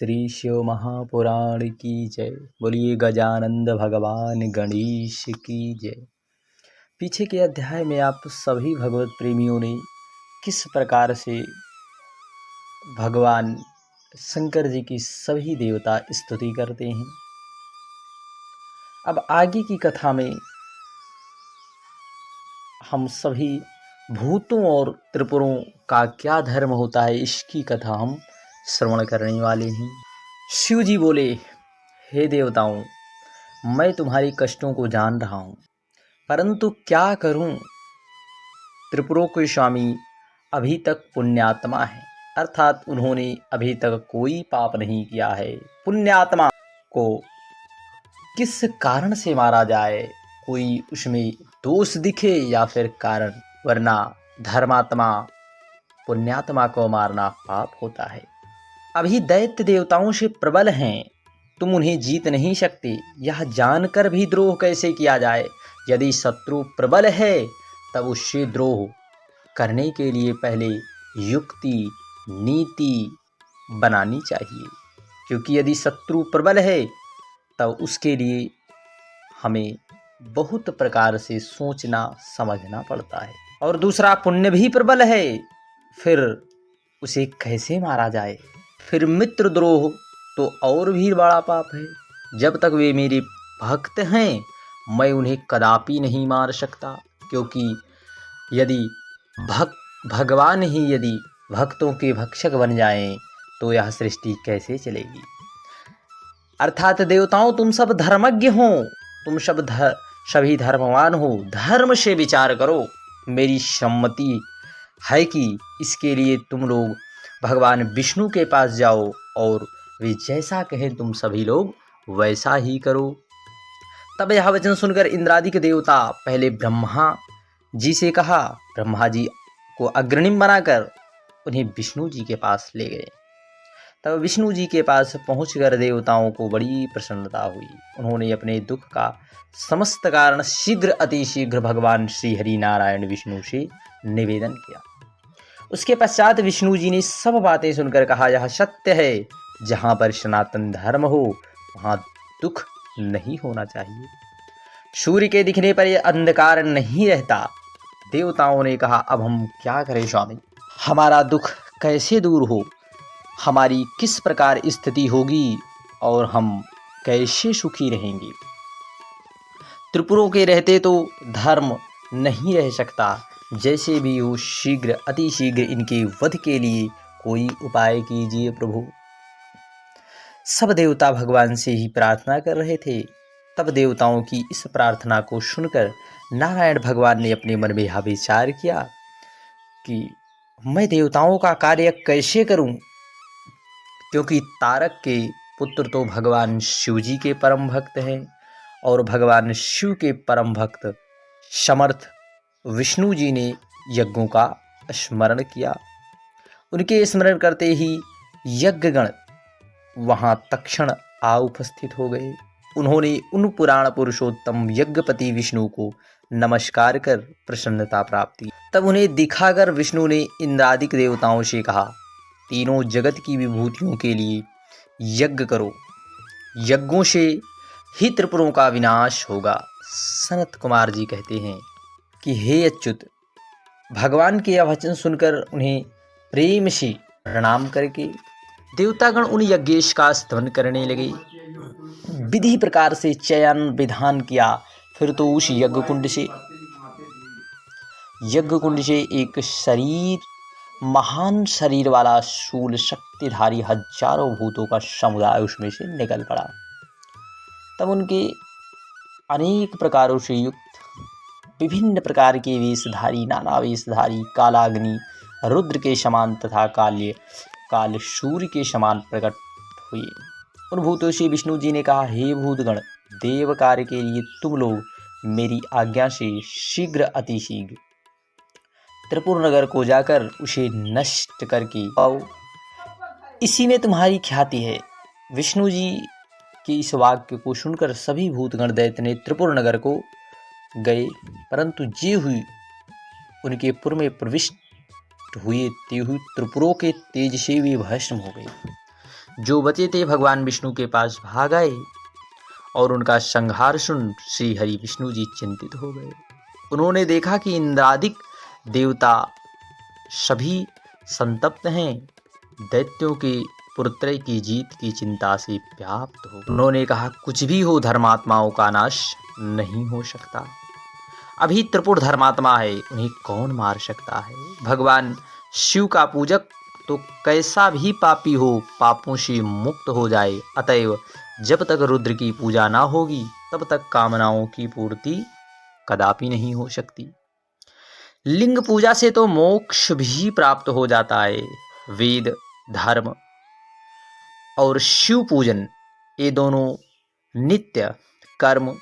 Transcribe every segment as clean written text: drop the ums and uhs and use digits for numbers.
श्री शिव महापुराण की जय। बोलिए गजानंद भगवान गणेश की जय। पीछे के अध्याय में आप सभी भगवत प्रेमियों ने किस प्रकार से भगवान शंकर जी की सभी देवता स्तुति करते हैं। अब आगे की कथा में हम सभी भूतों और त्रिपुरों का क्या धर्म होता है, इसकी कथा हम श्रवण करने वाले हैं। शिव जी बोले, हे देवताओं, मैं तुम्हारी कष्टों को जान रहा हूँ, परंतु क्या करूँ। त्रिपुरों के स्वामी अभी तक पुण्यात्मा है, अर्थात उन्होंने अभी तक कोई पाप नहीं किया है। पुण्यात्मा को किस कारण से मारा जाए, कोई उसमें दोष दिखे या फिर कारण, वरना धर्मात्मा पुण्यात्मा को मारना पाप होता है। अभी दैत्य देवताओं से प्रबल हैं, तुम उन्हें जीत नहीं सकते। यह जानकर भी द्रोह कैसे किया जाए। यदि शत्रु प्रबल है तब उससे द्रोह करने के लिए पहले युक्ति नीति बनानी चाहिए, क्योंकि यदि शत्रु प्रबल है तब उसके लिए हमें बहुत प्रकार से सोचना समझना पड़ता है। और दूसरा, पुण्य भी प्रबल है, फिर उसे कैसे मारा जाए। फिर मित्र द्रोह तो और भी बड़ा पाप है। जब तक वे मेरे भक्त हैं मैं उन्हें कदापि नहीं मार सकता, क्योंकि यदि भगवान ही यदि भक्तों के भक्षक बन जाएं तो यह सृष्टि कैसे चलेगी। अर्थात देवताओं, तुम सब धर्मज्ञ हो, तुम सभी धर्मवान हो, धर्म से विचार करो। मेरी सम्मति है कि इसके लिए तुम लोग भगवान विष्णु के पास जाओ और वे जैसा कहें तुम सभी लोग वैसा ही करो। तब यह वचन सुनकर इंद्रादि के देवता पहले ब्रह्मा जी से कहा, ब्रह्मा जी को अग्रणीम बनाकर उन्हें विष्णु जी के पास ले गए। तब विष्णु जी के पास पहुंचकर देवताओं को बड़ी प्रसन्नता हुई। उन्होंने अपने दुख का समस्त कारण शीघ्र अतिशीघ्र भगवान श्री हरि नारायण विष्णु से निवेदन किया। उसके पश्चात विष्णु जी ने सब बातें सुनकर कहा, यह सत्य है, जहाँ पर सनातन धर्म हो वहाँ दुख नहीं होना चाहिए। सूर्य के दिखने पर यह अंधकार नहीं रहता। देवताओं ने कहा, अब हम क्या करें स्वामी, हमारा दुख कैसे दूर हो, हमारी किस प्रकार स्थिति होगी और हम कैसे सुखी रहेंगे। त्रिपुरों के रहते तो धर्म नहीं रह सकता। जैसे भी हो शीघ्र अतिशीघ्र इनके वध के लिए कोई उपाय कीजिए प्रभु। सब देवता भगवान से ही प्रार्थना कर रहे थे। तब देवताओं की इस प्रार्थना को सुनकर नारायण भगवान ने अपने मन में यह विचार किया कि मैं देवताओं का कार्य कैसे करूं, क्योंकि तारक के पुत्र तो भगवान शिव जी के परम भक्त हैं और भगवान शिव के परम भक्त समर्थ विष्णु जी ने यज्ञों का स्मरण किया। उनके स्मरण करते ही यज्ञगण वहां तत्क्षण आ उपस्थित हो गए। उन्होंने उन पुराण पुरुषोत्तम यज्ञपति विष्णु को नमस्कार कर प्रसन्नता प्राप्त की। तब उन्हें दिखाकर विष्णु ने इंद्रादिक देवताओं से कहा, तीनों जगत की विभूतियों के लिए यज्ञ करो, यज्ञों से ही त्रिपुरों का विनाश होगा। सनत कुमार जी कहते हैं कि हे अच्युत, भगवान के यह वचन सुनकर उन्हें प्रेम से प्रणाम करके देवतागण उन यज्ञेश का स्तवन करने लगे। विधि प्रकार से चयन विधान किया। फिर तो उस यज्ञ कुंड से एक महान शरीर वाला शूल शक्तिधारी हजारों भूतों का समुदाय उसमें से निकल पड़ा। तब उनके अनेक प्रकारों से युक्त विभिन्न प्रकार के वेशधारी, नाना वेशधारी, कालाग्नि रुद्र के समान तथा काल सूर्य के समान प्रकट हुए। उन भूतों से विष्णु जी ने कहा, हे भूतगण, देव कार्य के लिए तुम लोग मेरी आज्ञा से शीघ्र अतिशीघ्र त्रिपुर नगर को जाकर उसे नष्ट करके आओ, इसी में तुम्हारी ख्याति है। विष्णु जी के इस वाक्य को सुनकर सभी भूतगण दैत्य ने त्रिपुर नगर को गए, परंतु जे हुई उनके पुर में प्रविष्ट हुए ते हुई त्रिपुरों के तेज से वे भस्म हो गए। जो बचे थे भगवान विष्णु के पास भाग आए और उनका संहार सुन श्री हरि विष्णु जी चिंतित हो गए। उन्होंने देखा कि इंद्रादिक देवता सभी संतप्त हैं, दैत्यों के पुत्र की जीत की चिंता से व्याप्त हो। उन्होंने कहा, कुछ भी हो, धर्मात्माओं का नाश नहीं हो सकता। अभी त्रिपुर धर्मात्मा है, उन्हें कौन मार सकता है। भगवान शिव का पूजक तो कैसा भी पापी हो पापों से मुक्त हो जाए। अतएव जब तक रुद्र की पूजा ना होगी तब तक कामनाओं की पूर्ति कदापि नहीं हो सकती। लिंग पूजा से तो मोक्ष भी प्राप्त हो जाता है। वेद, धर्म और शिव पूजन ये दोनों नित्य कर्म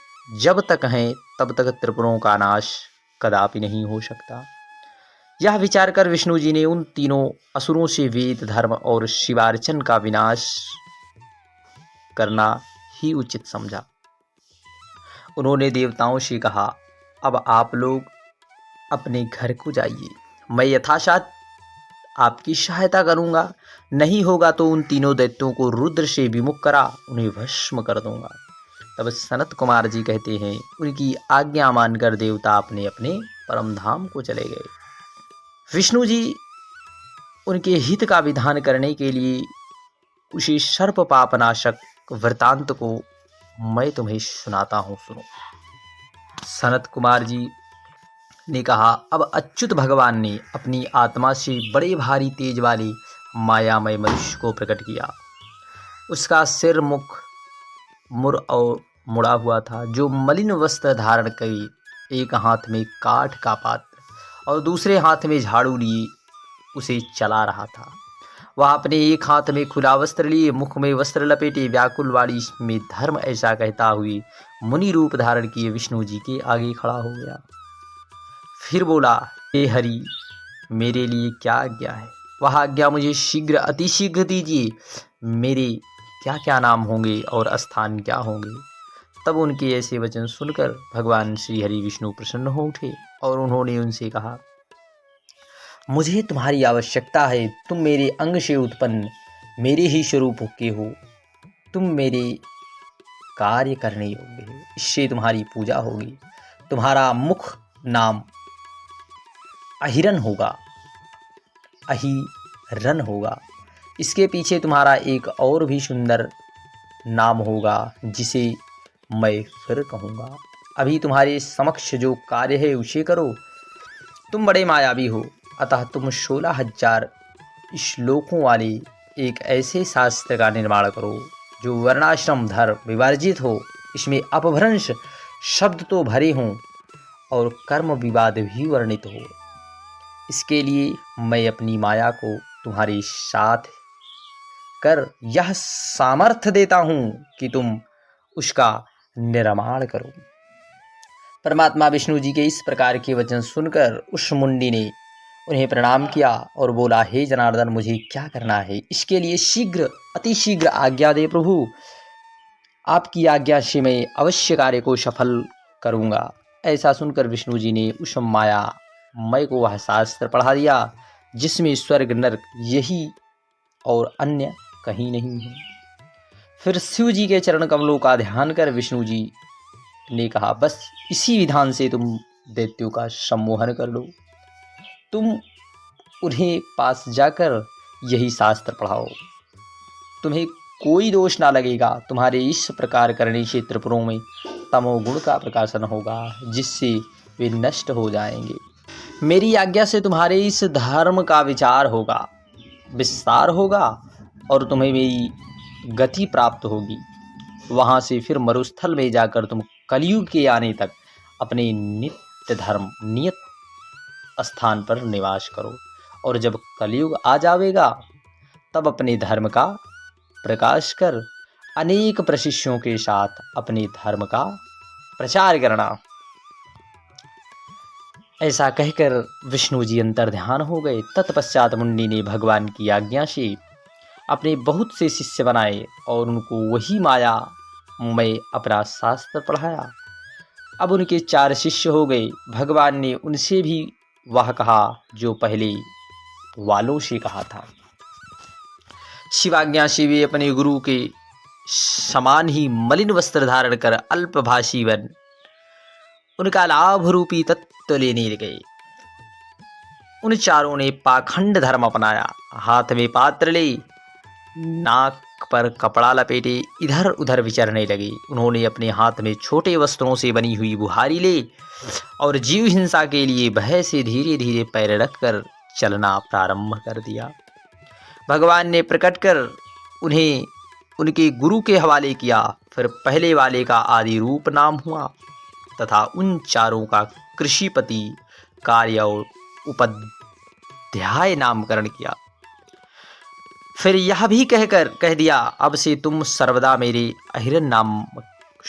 जब तक हैं तब तक त्रिपुरों का नाश कदापि नहीं हो सकता। यह विचार कर विष्णु जी ने उन तीनों असुरों से वेद, धर्म और शिवार्चन का विनाश करना ही उचित समझा। उन्होंने देवताओं से कहा, अब आप लोग अपने घर को जाइए, मैं यथासाथ आपकी सहायता करूंगा। नहीं होगा तो उन तीनों दैत्यों को रुद्र से विमुख करा उन्हें भस्म कर दूंगा। तब सनत कुमार जी कहते हैं, उनकी आज्ञा मानकर देवता अपने अपने परम धाम को चले गए। विष्णु जी उनके हित का विधान करने के लिए उसी सर्प पापनाशक वृतांत को मैं तुम्हें सुनाता हूँ, सुनो। सनत कुमार जी ने कहा, अब अच्युत भगवान ने अपनी आत्मा से बड़े भारी तेज वाले मायामय मनुष्य को प्रकट किया। उसका सिर, मुख मुर और मुड़ा हुआ था, जो मलिन वस्त्र धारण कर एक हाथ में काठ का पात्र और दूसरे हाथ में झाड़ू लिए उसे चला रहा था। वह अपने एक हाथ में खुला वस्त्र लिए, मुख में वस्त्र लपेटे, व्याकुल वाणी में धर्म ऐसा कहता हुए मुनि रूप धारण किए विष्णु जी के आगे खड़ा हो गया। फिर बोला, हे हरि, मेरे लिए क्या आज्ञा है? वह आज्ञा मुझे शीघ्र, अतिशीघ्र दीजिए। मेरे क्या क्या नाम होंगे और स्थान क्या होंगे? तब उनके ऐसे वचन सुनकर भगवान श्री हरि विष्णु प्रसन्न हो उठे और उन्होंने उनसे कहा, मुझे तुम्हारी आवश्यकता है। तुम मेरे अंग से उत्पन्न मेरे ही स्वरूप के हो। तुम मेरे कार्य करने योग्य हो, इससे तुम्हारी पूजा होगी। तुम्हारा मुख नाम अहिरन होगा, अहिरन होगा। इसके पीछे तुम्हारा एक और भी सुंदर नाम होगा जिसे मैं फिर कहूँगा। अभी तुम्हारे समक्ष जो कार्य है उसे करो। तुम बड़े मायावी हो, अतः तुम 16,000 श्लोकों वाले एक ऐसे शास्त्र का निर्माण करो जो वर्णाश्रम धर्म विवर्जित हो। इसमें अपभ्रंश शब्द तो भरे हों और कर्म विवाद भी वर्णित हो। इसके लिए मैं अपनी माया को तुम्हारे साथ कर यह सामर्थ्य देता हूँ कि तुम उसका निर्माण करो। परमात्मा विष्णु जी के इस प्रकार के वचन सुनकर उस मुंडी ने उन्हें प्रणाम किया और बोला, हे जनार्दन, मुझे क्या करना है? इसके लिए शीघ्र, अतिशीघ्र आज्ञा दे प्रभु। आपकी आज्ञा से मैं अवश्य कार्य को सफल करूँगा। ऐसा सुनकर विष्णु जी ने उस माया मय को वह शास्त्र पढ़ा दिया जिसमें स्वर्ग नरक यही और अन्य कहीं नहीं है। फिर शिव जी के चरण कमलों का ध्यान कर विष्णु जी ने कहा, बस इसी विधान से तुम दैत्यों का सम्मोहन कर लो। तुम उन्हें पास जाकर यही शास्त्र पढ़ाओ, तुम्हें कोई दोष ना लगेगा। तुम्हारे इस प्रकार करने से त्रिपुरों में तमोगुण का प्रकाशन होगा जिससे वे नष्ट हो जाएंगे। मेरी आज्ञा से तुम्हारे इस धर्म का विचार होगा, विस्तार होगा और तुम्हें मेरी गति प्राप्त होगी। वहाँ से फिर मरुस्थल में जाकर तुम कलयुग के आने तक अपने नित्य धर्म नियत स्थान पर निवास करो और जब कलयुग आ जाएगा तब अपने धर्म का प्रकाश कर अनेक प्रशिष्यों के साथ अपने धर्म का प्रचार करना। ऐसा कहकर विष्णु जी अंतर ध्यान हो गए। तत्पश्चात मुंडी ने भगवान की आज्ञा से अपने बहुत से शिष्य बनाए और उनको वही माया में अपना शास्त्र पढ़ाया। अब उनके 4 शिष्य हो गए। भगवान ने उनसे भी वह कहा जो पहले वालों से कहा था। शिवाज्ञा से वे अपने गुरु के समान ही मलिन वस्त्र धारण कर अल्पभाषी बन उनका लाभ रूपी तत्व लेने गए। उन चारों ने पाखंड धर्म अपनाया, हाथ में पात्र ले नाक पर कपड़ा लपेटे इधर उधर विचरने लगे। उन्होंने अपने हाथ में छोटे वस्त्रों से बनी हुई बुहारी ले और जीव हिंसा के लिए भय से धीरे धीरे पैर रखकर चलना प्रारंभ कर दिया। भगवान ने प्रकट कर उन्हें उनके गुरु के हवाले किया। फिर पहले वाले का आदि रूप नाम हुआ तथा उन चारों का कृषिपति कार्य और उपाध्याय नामकरण किया। फिर यह भी कह दिया, अब से तुम सर्वदा मेरे अहिरन नाम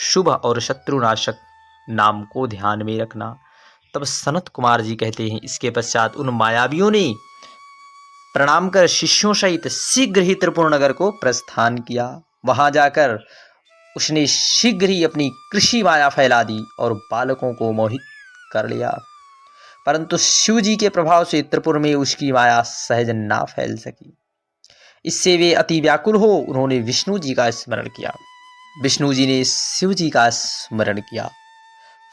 शुभ और शत्रुनाशक नाम को ध्यान में रखना। तब सनत कुमार जी कहते हैं, इसके पश्चात उन मायावियों ने प्रणाम कर शिष्यों सहित शीघ्र ही त्रिपुर नगर को प्रस्थान किया। वहां जाकर उसने शीघ्र ही अपनी कृषि माया फैला दी और बालकों को मोहित कर लिया। परंतु शिव जी के प्रभाव से त्रिपुर में उसकी माया सहज ना फैल सकी। इससे वे अति व्याकुल हो उन्होंने विष्णु जी का स्मरण किया। विष्णु जी ने शिव जी का स्मरण किया।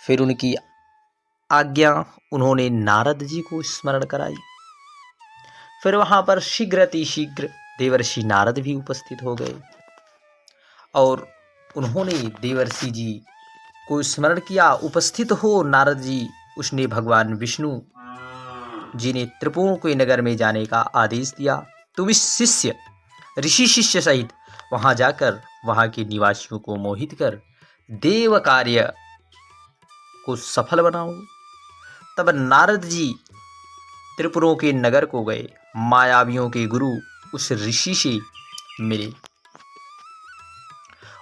फिर उनकी आज्ञा उन्होंने नारद जी को स्मरण कराई। फिर वहां पर शीघ्र अति शीघ्र देवर्षि नारद भी उपस्थित हो गए और उन्होंने देवर्षि जी को स्मरण किया। उपस्थित हो नारद जी, उसने भगवान विष्णु जी ने त्रिपुर के नगर में जाने का आदेश दिया। तुम इस ऋषि शिष्य सहित वहां जाकर वहां के निवासियों को मोहित कर देव कार्य को सफल बनाओ। तब नारद जी त्रिपुरों के नगर को गए। मायावियों के गुरु उस ऋषि से मिले।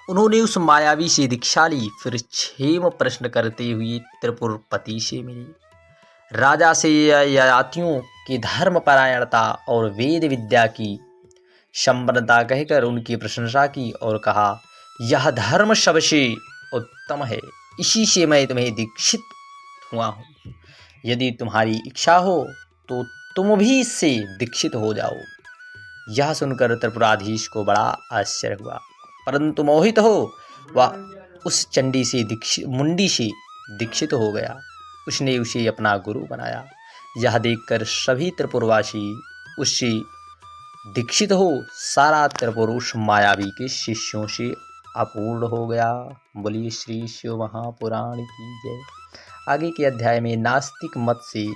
उन्होंने उस मायावी से दीक्षा ली। फिर क्षेम प्रश्न करते हुए त्रिपुरपति से मिले। राजा से ययातियों की धर्म परायणता और वेद विद्या की संपन्नता कहकर उनकी प्रशंसा की और कहा, यह धर्म सबसे उत्तम है, इसी से मैं तुम्हें दीक्षित हुआ हूँ। यदि तुम्हारी इच्छा हो तो तुम भी इससे दीक्षित हो जाओ। यह सुनकर त्रिपुराधीश को बड़ा आश्चर्य हुआ, परंतु मोहित हो वह उस मुंडी से दीक्षित हो गया। उसने उसे अपना गुरु बनाया। यह देखकर सभी त्रिपुरवासी उससे दीक्षित हो सारा त्रिपुर उस मायावी के शिष्यों से अपूर्ण हो गया। बोलिए श्री शिव महापुराण की जय। आगे के अध्याय में नास्तिक मत से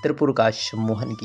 त्रिपुर का सम्मोहन की